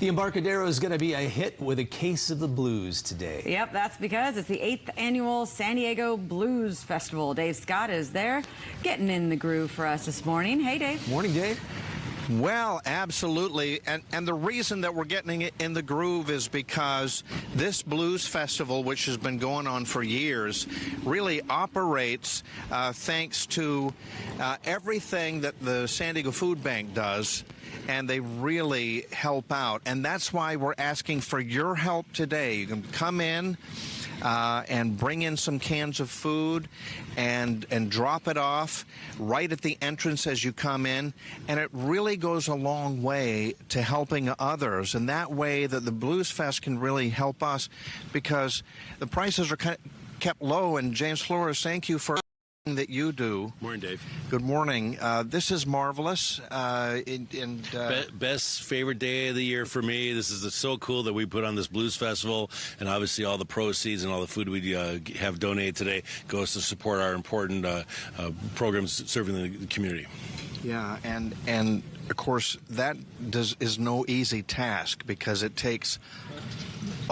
The Embarcadero is going to be a hit with a case of the blues today. Yep, that's because it's the 8th annual San Diego Blues Festival. Dave Scott is there getting in the groove for us this morning. Hey, Dave. Morning, Dave. Well, absolutely. And the reason that we're getting it in the groove is because this blues festival, which has been going on for years, really operates thanks to everything that the San Diego Food Bank does. And they really help out. And that's why we're asking for your help today. You can come in and bring in some cans of food and drop it off right at the entrance as you come in. And it really goes a long way to helping others. And that way that the Blues Fest can really help us, because the prices are kept low. And James Flores, thank you for that you do. Morning, Dave. Good morning. This is marvelous. Best favorite day of the year for me. This is so cool that we put on this blues festival, and obviously all the proceeds and all the food we have donated today goes to support our important programs serving the community. Yeah, and of course that is no easy task, because it takes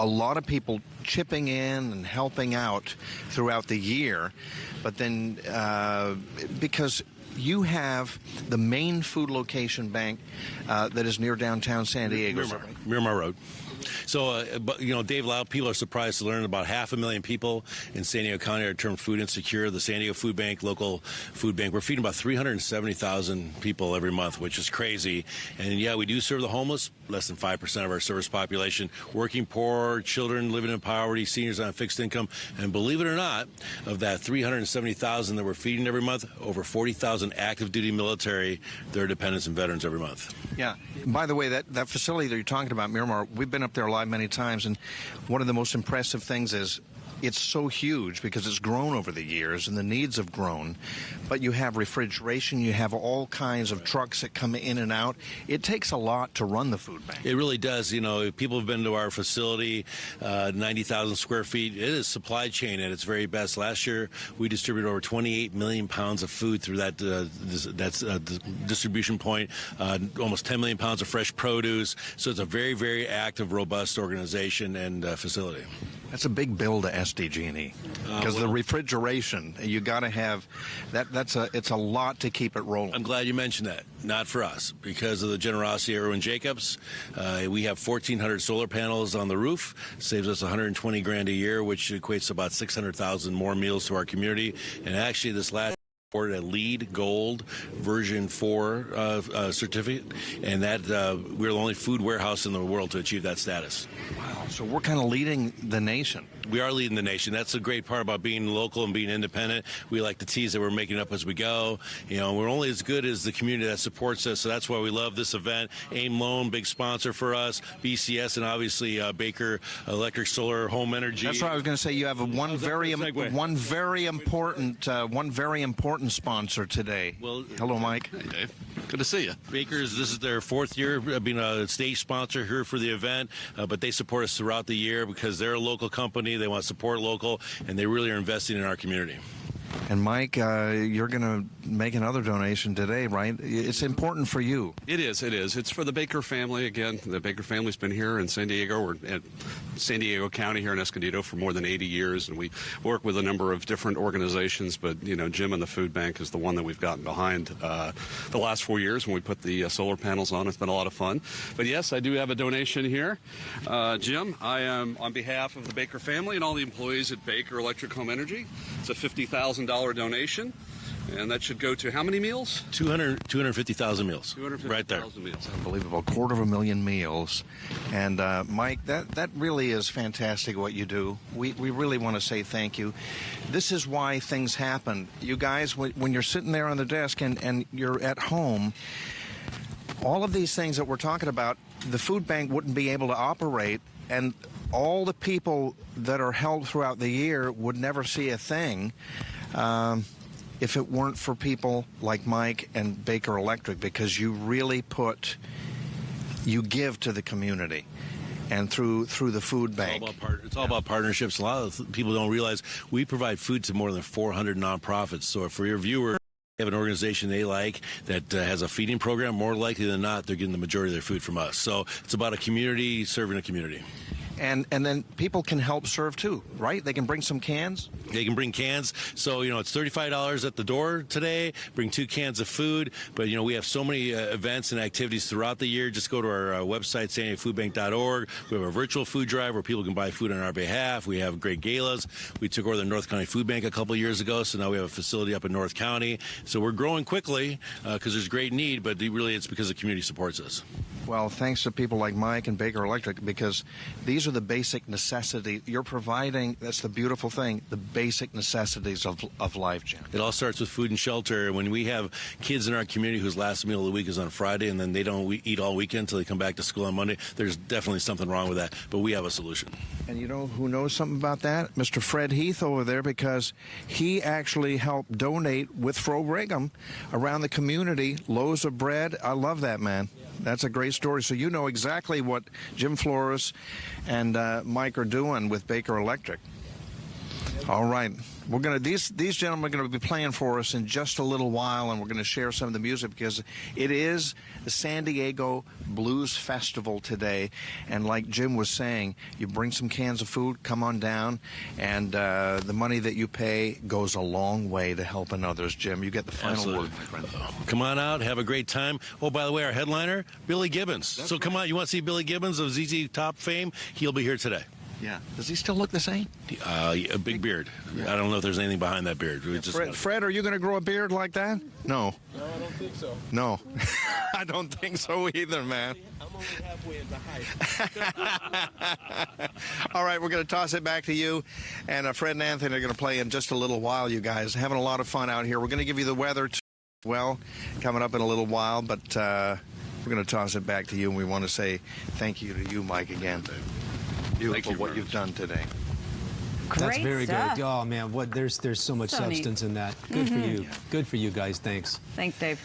a lot of people chipping in and helping out throughout the year. But then because you have the main food location bank that is near downtown San Diego. Miramar Road. So, but you know, Dave, a lot of people are surprised to learn about 500,000 people in San Diego County are termed food insecure. The San Diego Food Bank, local food bank, we're feeding about 370,000 people every month, which is crazy. And yeah, we do serve the homeless, less than 5% of our service population, working poor, children living in poverty, seniors on fixed income. And believe it or not, of that 370,000 that we're feeding every month, over 40,000 active duty military, their dependents and veterans every month. Yeah. By the way, that facility that you're talking about, Miramar, we've been up there live many times, and one of the most impressive things is it's so huge because it's grown over the years and the needs have grown. But you have refrigeration, you have all kinds of trucks that come in and out. It takes a lot to run the food bank. It really does. You know, if people have been to our facility, 90,000 square feet. It is supply chain at its very best. Last year, we distributed over 28 million pounds of food through that distribution point, almost 10 million pounds of fresh produce. So it's a very, very active, robust organization and facility. That's a big bill to SDG&E, because the refrigeration, you got to have that. It's a lot to keep it rolling. I'm glad you mentioned that. Not for us, because of the generosity of Erwin Jacobs. We have 1,400 solar panels on the roof. Saves us 120 grand a year, which equates to about 600,000 more meals to our community. And actually, this last a LEED Gold version 4 certificate, and that we're the only food warehouse in the world to achieve that status. Wow, so we're kind of leading the nation. We are leading the nation. That's the great part about being local and being independent. We like to tease that we're making it up as we go. You know, we're only as good as the community that supports us, so that's why we love this event. AIM Loan, big sponsor for us, BCS, and obviously Baker Electric Solar Home Energy. That's what I was going to say. You have one very important sponsor today. Well, hello, Mike. Hey, Dave. Good to see you. Baker's, this is their 4th year being a stage sponsor here for the event, but they support us throughout the year because they're a local company. They want to support local, and they really are investing in our community. And Mike, you're going to make another donation today, right? It's important for you. It is. It's for the Baker family. Again, the Baker family's been here in San Diego, or at San Diego County here in Escondido for more than 80 years, and we work with a number of different organizations. But you know, Jim and the Food Bank is the one that we've gotten behind the last 4 years when we put the solar panels on. It's been a lot of fun. But yes, I do have a donation here, Jim. I am on behalf of the Baker family and all the employees at Baker Electric Home Energy. It's a $50,000 donation, and that should go to how many meals? 250,000 meals. 250,000 right there. Meals. Unbelievable. 250,000 meals. And Mike, that really is fantastic what you do. We really want to say thank you. This is why things happen. You guys, when you're sitting there on the desk and you're at home, all of these things that we're talking about, the food bank wouldn't be able to operate, and all the people that are held throughout the year would never see a thing if it weren't for people like Mike and Baker Electric, because you really give to the community. And through the food bank. It's all about partnerships. A lot of people don't realize we provide food to more than 400 nonprofits. So for your viewers, have an organization they like that has a feeding program, more likely than not, they're getting the majority of their food from us. So it's about a community serving a community. And then people can help serve too, right? They can bring some cans. They can bring cans. So, it's $35 at the door today. Bring 2 cans of food. But, we have so many events and activities throughout the year. Just go to our website, SanDiegoFoodBank.org. We have a virtual food drive where people can buy food on our behalf. We have great galas. We took over the North County Food Bank a couple years ago, so now we have a facility up in North County. So we're growing quickly because there's great need, but really it's because the community supports us. Well, thanks to people like Mike and Baker Electric, because these are the basic necessities. You're providing, that's the beautiful thing, the basic necessities of life, Jim. It all starts with food and shelter. When we have kids in our community whose last meal of the week is on Friday and then they don't eat all weekend until they come back to school on Monday, there's definitely something wrong with that, but we have a solution. And you know who knows something about that? Mr. Fred Heath over there, because he actually helped donate with Fro Brigham around the community loaves of bread. I love that, man. That's a great story. So you know exactly what Jim Flores and Mike are doing with Baker Electric. All right. We're going to these gentlemen are going to be playing for us in just a little while, and we're going to share some of the music because it is the San Diego Blues Festival today. And like Jim was saying, you bring some cans of food, come on down, and the money that you pay goes a long way to helping others. Jim, you get the final Absolutely. word, my friend. Come on out, have a great time. Oh, by the way, our headliner, Billy Gibbons. So come on, you want to see Billy Gibbons of ZZ Top fame? He'll be here today. Yeah. Does he still look the same? A big beard. I don't know if there's anything behind that beard. Fred, are you going to grow a beard like that? No. No, I don't think so. No. I don't think so either, man. I'm only halfway in the height. All right, we're going to toss it back to you. And Fred and Anthony are going to play in just a little while, you guys. Having a lot of fun out here. We're going to give you the weather, coming up in a little while. But we're going to toss it back to you. And we want to say thank you to you, Mike, again. Beautiful what you've done today. Great That's very stuff. good. Oh man, there's so much So neat. substance in that. Good for you. Good for you guys. Thanks. Thanks, Dave.